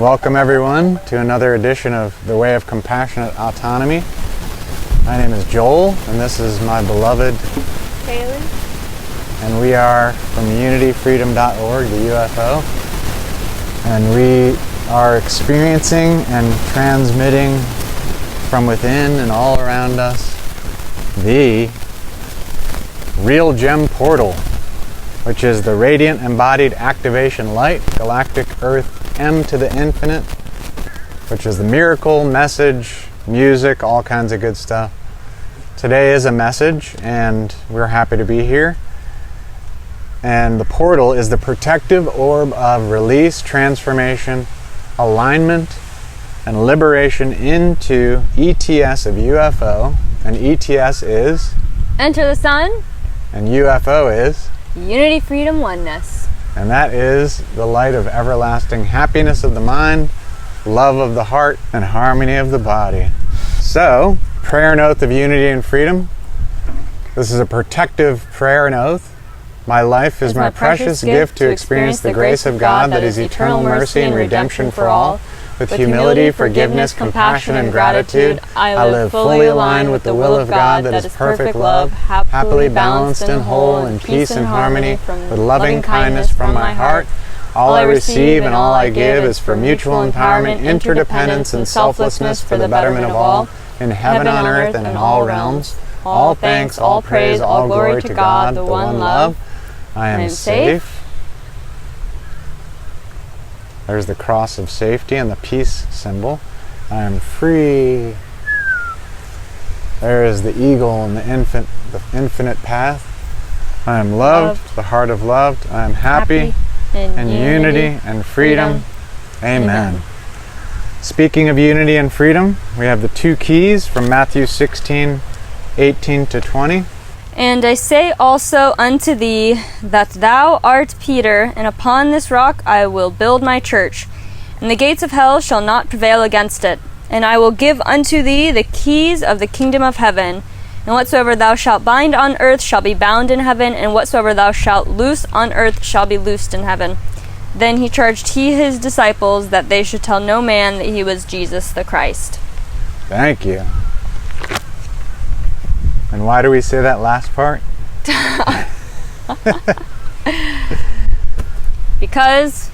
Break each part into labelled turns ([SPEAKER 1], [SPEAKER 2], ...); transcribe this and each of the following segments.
[SPEAKER 1] Welcome everyone to another edition of the Way of Compassionate Autonomy. My name is Joel, and this is my beloved
[SPEAKER 2] Haley.
[SPEAKER 1] And we are from Unity&Freedom.org, the U.F.O. And we are experiencing and transmitting from within and all around us the real G.E.M portal, which is the radiant embodied activation light, galactic earth M to the infinite, which is the miracle, message, music, all kinds of good stuff. Today is a message, and we're happy to be here. And the portal is the protective orb of release, transformation, alignment, and liberation into E.T.S of U.F.O. And E.T.S is?
[SPEAKER 2] Enter the sun.
[SPEAKER 1] And U.F.O. is?
[SPEAKER 2] Unity, freedom, oneness.
[SPEAKER 1] And that is the light of everlasting happiness of the mind, love of the heart, and harmony of the body. So, prayer and oath of unity and freedom. This is a protective prayer and oath. My life is my precious gift to experience the grace of God that is eternal mercy and redemption for all. With humility, forgiveness, compassion, and gratitude, I live fully aligned with the will of God that is perfect love, happily balanced and whole, in peace and harmony, with loving kindness from my heart. All I receive and all I give is for mutual empowerment, interdependence, and selflessness for the betterment of all, in heaven, on earth, and in all realms. All thanks, all praise, all glory to God, the one love. I am safe. There's the cross of safety and the peace symbol. I am free. There is the eagle and the infinite path. I am loved, the heart of loved. I am happy in unity and freedom. Amen. Speaking of unity and freedom, we have the two keys from Matthew 16:18-20.
[SPEAKER 2] And I say also unto thee that thou art Peter, and upon this rock I will build my church, and the gates of hell shall not prevail against it. And I will give unto thee the keys of the kingdom of heaven. And whatsoever thou shalt bind on earth shall be bound in heaven, and whatsoever thou shalt loose on earth shall be loosed in heaven. Then he charged his disciples that they should tell no man that he was Jesus the Christ.
[SPEAKER 1] Thank you. And why do we say that last part?
[SPEAKER 2] Because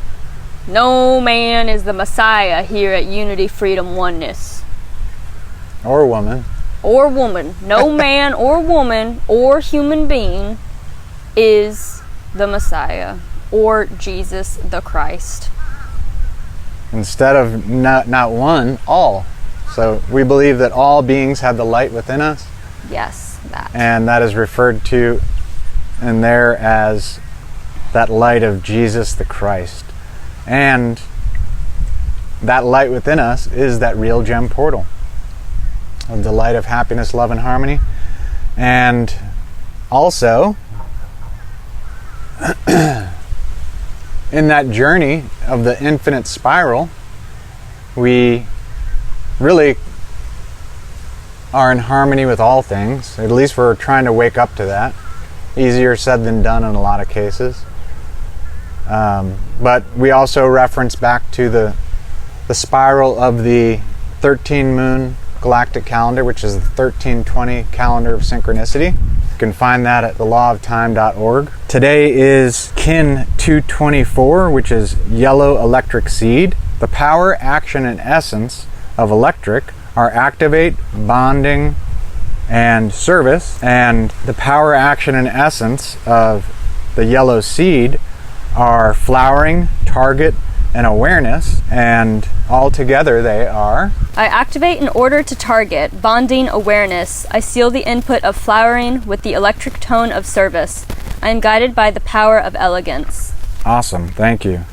[SPEAKER 2] no man is the Messiah here at Unity, Freedom, Oneness.
[SPEAKER 1] Or woman.
[SPEAKER 2] Or woman. No man or woman or human being is the Messiah or Jesus the Christ.
[SPEAKER 1] Instead of not one, all. So we believe that all beings have the light within us.
[SPEAKER 2] Yes. That.
[SPEAKER 1] And that is referred to in there as that light of Jesus the Christ. And that light within us is that real G.E.M portal of the light of happiness, love, and harmony. And also, in that journey of the infinite spiral, we really are in harmony with all things. At least we're trying to wake up to that. Easier said than done in a lot of cases. But we also reference back to the spiral of the 13 moon galactic calendar, which is the 1320 calendar of synchronicity. You can find that at thelawoftime.org. Today is kin 224, which is yellow electric seed. The power, action, and essence of electric are activate, bonding, and service. And the power, action, and essence of the yellow seed are flowering, target, and awareness. And all together they are:
[SPEAKER 2] I activate in order to target, bonding, awareness. I seal the input of flowering with the electric tone of service. I am guided by the power of elegance.
[SPEAKER 1] Awesome, thank you.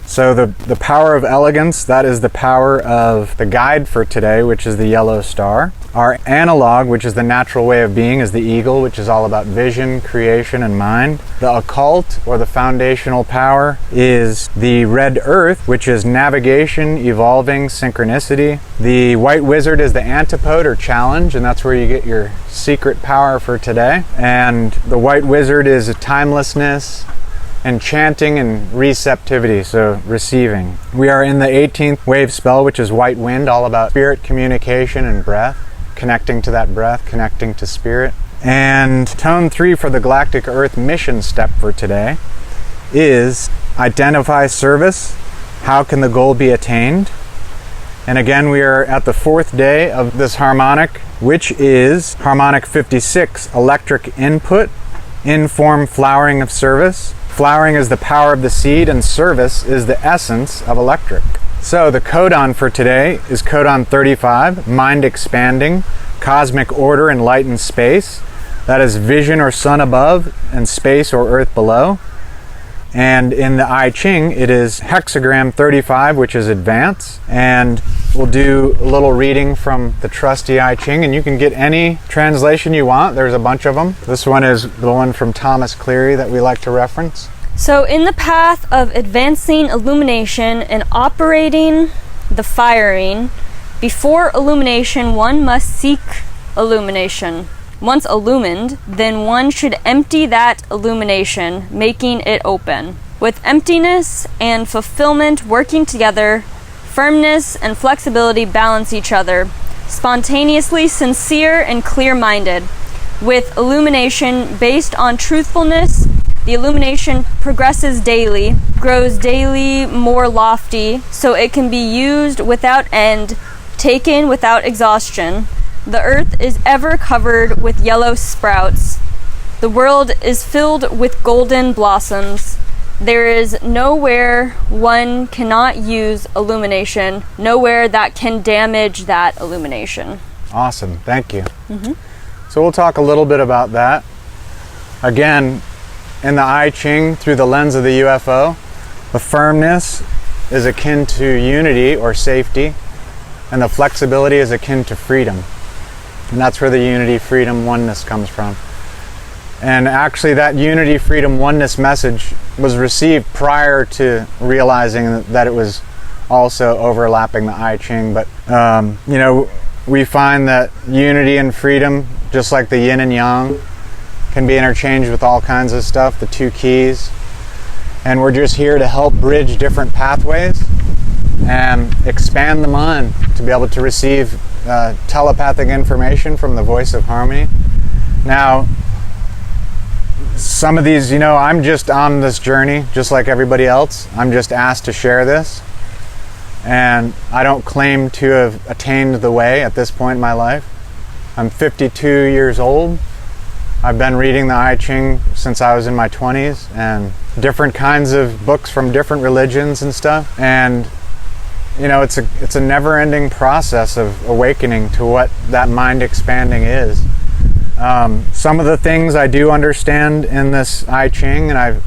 [SPEAKER 1] So the power of elegance, that is the power of the guide for today, which is the yellow star. Our analog, which is the natural way of being, is the eagle, which is all about vision, creation, and mind. The occult, or the foundational power, is the red earth, which is navigation, evolving, synchronicity. The white wizard is the antipode, or challenge, and that's where you get your secret power for today. And the white wizard is timelessness, enchanting and receptivity, so receiving. We are in the 18th wave spell, which is White Wind, all about spirit communication and breath, connecting to that breath, connecting to spirit. And tone 3 for the Galactic Earth mission step for today is identify service. How can the goal be attained? And again, we are at the 4th day of this harmonic, which is harmonic 56, electric input, in-form flowering of service. Flowering is the power of the seed, and service is the essence of electric. So the codon for today is codon 35, mind expanding, cosmic order, enlightened space. That is vision or sun above and space or earth below. And in the I-Ching, it is hexagram 35, which is advance. And we'll do a little reading from the trusty I-Ching, and you can get any translation you want. There's a bunch of them. This one is the one from Thomas Cleary that we like to reference.
[SPEAKER 2] So in the path of advancing illumination and operating the firing, before illumination one must seek illumination. Once illumined, then one should empty that illumination, making it open. With emptiness and fulfillment working together, firmness and flexibility balance each other, spontaneously sincere and clear-minded. With illumination based on truthfulness, the illumination progresses daily, grows daily more lofty, so it can be used without end, taken without exhaustion. The earth is ever covered with yellow sprouts. The world is filled with golden blossoms. There is nowhere one cannot use illumination, nowhere that can damage that illumination.
[SPEAKER 1] Awesome, thank you. So we'll talk a little bit about that. Again, in the I-Ching, through the lens of the U.F.O, the firmness is akin to unity or safety, and the flexibility is akin to freedom. And that's where the unity, freedom, oneness comes from. And actually that unity, freedom, oneness message was received prior to realizing that it was also overlapping the I-Ching. But, we find that unity and freedom, just like the yin and yang, can be interchanged with all kinds of stuff, the two keys. And we're just here to help bridge different pathways and expand the mind to be able to receive telepathic information from the voice of harmony. Now, some of these, I'm just on this journey, just like everybody else. I'm just asked to share this. And I don't claim to have attained the way at this point in my life. I'm 52 years old. I've been reading the I-Ching since I was in my 20s, and different kinds of books from different religions and stuff. And it's a never-ending process of awakening to what that mind expanding is. Some of the things I do understand in this I-Ching, and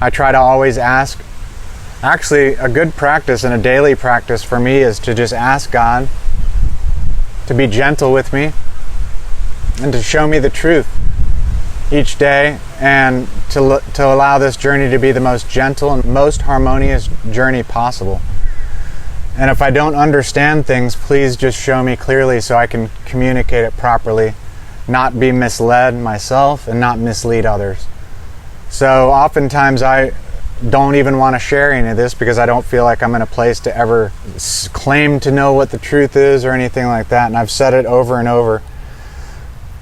[SPEAKER 1] I try to always ask. Actually, a good practice and a daily practice for me is to just ask God to be gentle with me and to show me the truth each day, and to allow this journey to be the most gentle and most harmonious journey possible. And if I don't understand things, please just show me clearly so I can communicate it properly, not be misled myself and not mislead others. So oftentimes I don't even want to share any of this because I don't feel like I'm in a place to ever claim to know what the truth is or anything like that. And I've said it over and over.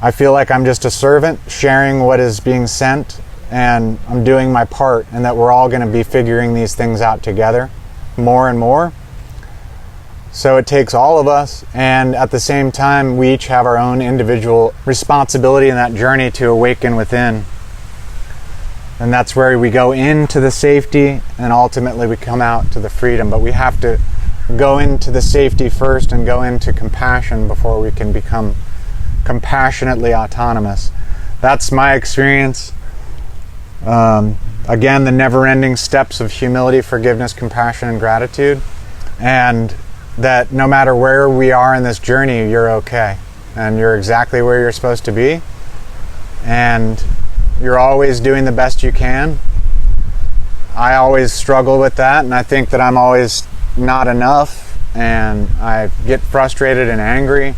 [SPEAKER 1] I feel like I'm just a servant sharing what is being sent, and I'm doing my part, and that we're all going to be figuring these things out together more and more. So it takes all of us, and at the same time we each have our own individual responsibility in that journey to awaken within. And that's where we go into the safety, and ultimately we come out to the freedom. But we have to go into the safety first and go into compassion before we can become compassionately autonomous. That's my experience. Again, the never-ending steps of humility, forgiveness, compassion, and gratitude. And that no matter where we are in this journey, you're okay. And you're exactly where you're supposed to be. And you're always doing the best you can. I always struggle with that, and I think that I'm always not enough, and I get frustrated and angry.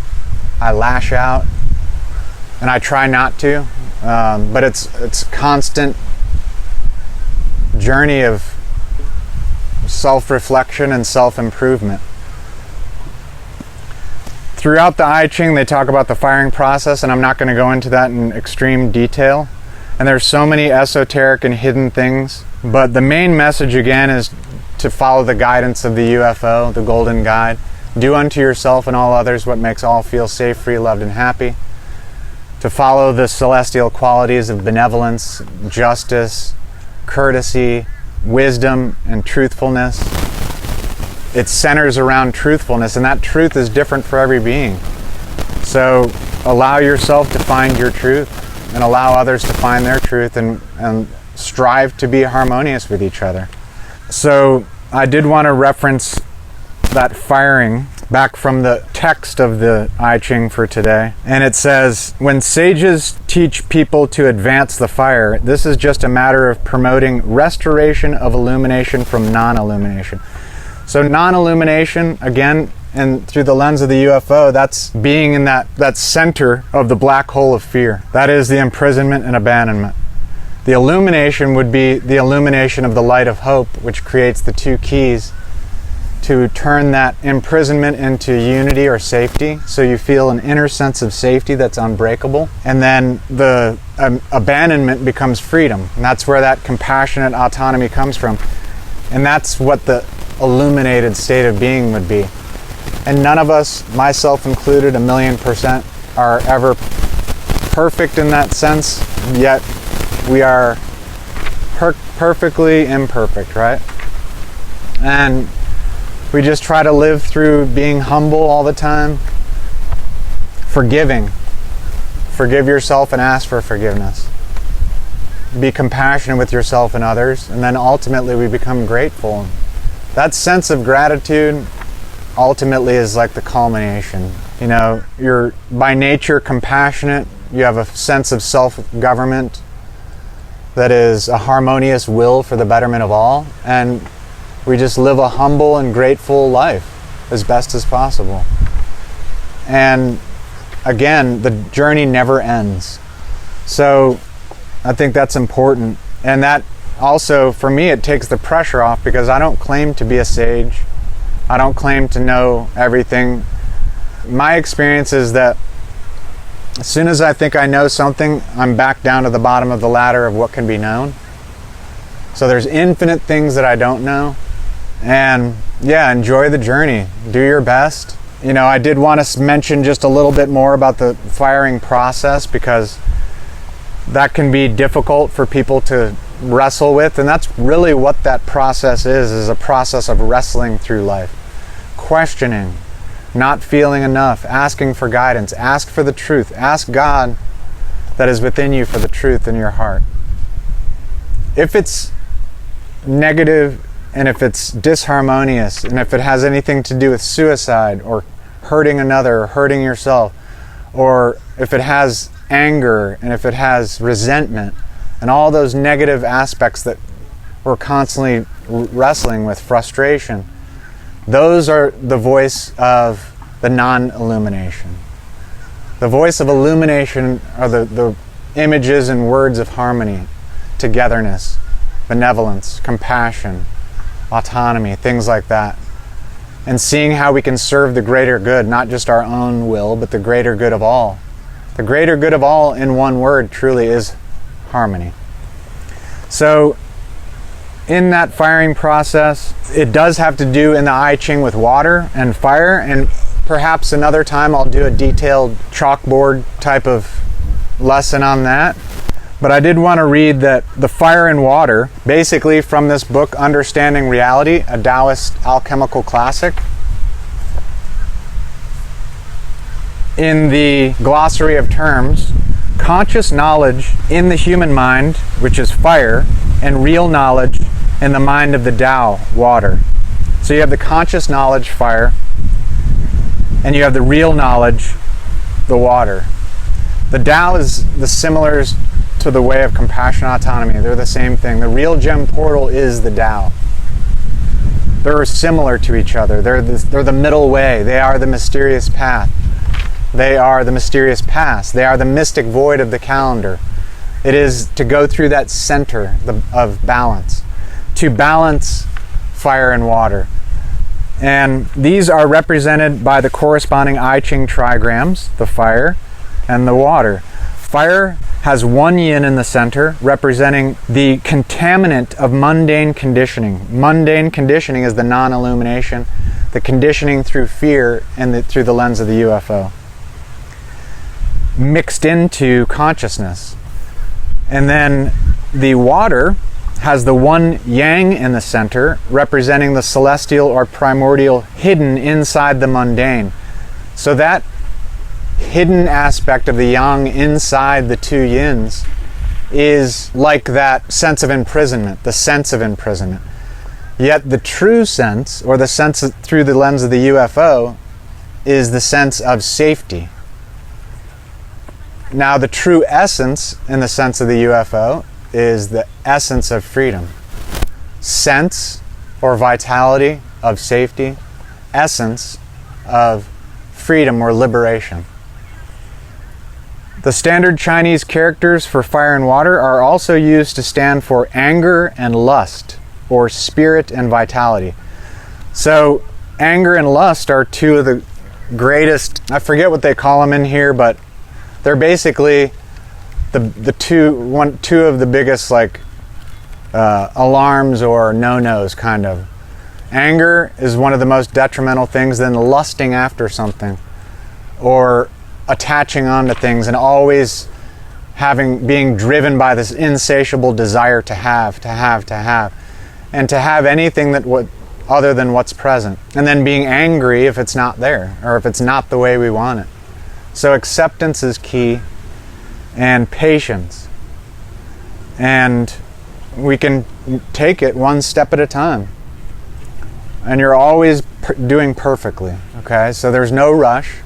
[SPEAKER 1] I lash out, and I try not to, but it's constant journey of self-reflection and self-improvement. Throughout the I-Ching, they talk about the firing process, and I'm not going to go into that in extreme detail. And there's so many esoteric and hidden things. But the main message, again, is to follow the guidance of the U.F.O, the Golden Guide. Do unto yourself and all others what makes all feel safe, free, loved, and happy. To follow the celestial qualities of benevolence, justice, courtesy, wisdom, and truthfulness. It centers around truthfulness, and that truth is different for every being. So allow yourself to find your truth and allow others to find their truth, and strive to be harmonious with each other. So I did want to reference that firing back from the text of the I-Ching for today. And it says, when sages teach people to advance the fire, this is just a matter of promoting restoration of illumination from non-illumination. So non-illumination, again, and through the lens of the U.F.O, that's being in that center of the black hole of fear. That is the imprisonment and abandonment. The illumination would be the illumination of the light of hope, which creates the two keys to turn that imprisonment into unity or safety, so you feel an inner sense of safety that's unbreakable. And then the abandonment becomes freedom, and that's where that compassionate autonomy comes from. And that's what the illuminated state of being would be. And none of us, myself included, 1,000,000%, are ever perfect in that sense, yet we are perfectly imperfect, right? And we just try to live through being humble all the time, forgiving. Forgive yourself and ask for forgiveness. Be compassionate with yourself and others, and then ultimately we become grateful. That sense of gratitude ultimately is like the culmination. You know, you're by nature compassionate, you have a sense of self-government that is a harmonious will for the betterment of all, and we just live a humble and grateful life as best as possible. And again, the journey never ends. So I think that's important. And that also, for me, it takes the pressure off, because I don't claim to be a sage. I don't claim to know everything. My experience is that as soon as I think I know something, I'm back down to the bottom of the ladder of what can be known. So there's infinite things that I don't know. And yeah, enjoy the journey. Do your best. You know, I did want to mention just a little bit more about the firing process, because that can be difficult for people to wrestle with, and that's really what that process is a process of wrestling through life. Questioning, not feeling enough, asking for guidance, ask for the truth, ask God that is within you for the truth in your heart. If it's negative, and if it's disharmonious, and if it has anything to do with suicide or hurting another or hurting yourself, or if it has anger, and if it has resentment, and all those negative aspects that we're constantly wrestling with, frustration, those are the voice of the non-illumination. The voice of illumination are the images and words of harmony, togetherness, benevolence, compassion, autonomy, things like that. And seeing how we can serve the greater good, not just our own will, but the greater good of all. The greater good of all, in one word, truly is harmony. So in that firing process, it does have to do in the I-Ching with water and fire, and perhaps another time I'll do a detailed chalkboard type of lesson on that. But I did want to read that the fire and water, basically from this book, Understanding Reality, a Taoist alchemical classic. In the glossary of terms, conscious knowledge in the human mind, which is fire, and real knowledge in the mind of the Tao, water. So you have the conscious knowledge, fire, and you have the real knowledge, the water. The Tao is the similars to the Way of Compassionate Autonomy. They're the same thing. The real G.E.M portal is the Tao. They're similar to each other. They're the middle way. They are the mysterious path. They are the mysterious past. They are the mystic void of the calendar. It is to go through that center of balance. to balance fire and water. And these are represented by the corresponding I-Ching trigrams, the fire and the water. Fire has one yin in the center, representing the contaminant of mundane conditioning. Mundane conditioning is the non-illumination, the conditioning through fear and through the lens of the U.F.O. mixed into consciousness. And then the water has the one yang in the center, representing the celestial or primordial hidden inside the mundane. So that hidden aspect of the yang inside the two yins is like that sense of imprisonment, the sense of imprisonment. Yet the true sense, or the sense through the lens of the U.F.O, is the sense of safety. Now the true essence in the sense of the U.F.O is the essence of freedom. Sense or vitality of safety, essence of freedom or liberation. The standard Chinese characters for fire and water are also used to stand for anger and lust, or spirit and vitality. So anger and lust are two of the greatest, I forget what they call them in here, but they're basically the two of the biggest alarms or no-nos kind of. Anger is one of the most detrimental things, then lusting after something, or attaching onto things and always being driven by this insatiable desire to have, and to have anything other than what's present, and then being angry if it's not there or if it's not the way we want it. So acceptance is key, and patience, and we can take it one step at a time, and you're always doing perfectly. Okay, so there's no rush.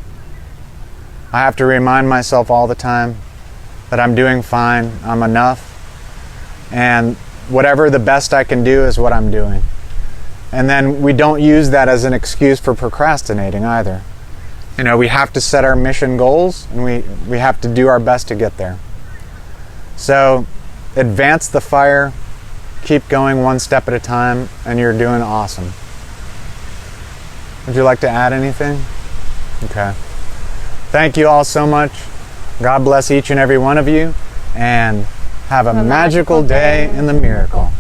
[SPEAKER 1] I have to remind myself all the time that I'm doing fine, I'm enough, and whatever the best I can do is what I'm doing. And then we don't use that as an excuse for procrastinating either. You know, we have to set our mission goals, and we have to do our best to get there. So advance the fire, keep going one step at a time, and you're doing awesome. Would you like to add anything? Okay. Thank you all so much. God bless each and every one of you, and have a magical day in the miracle.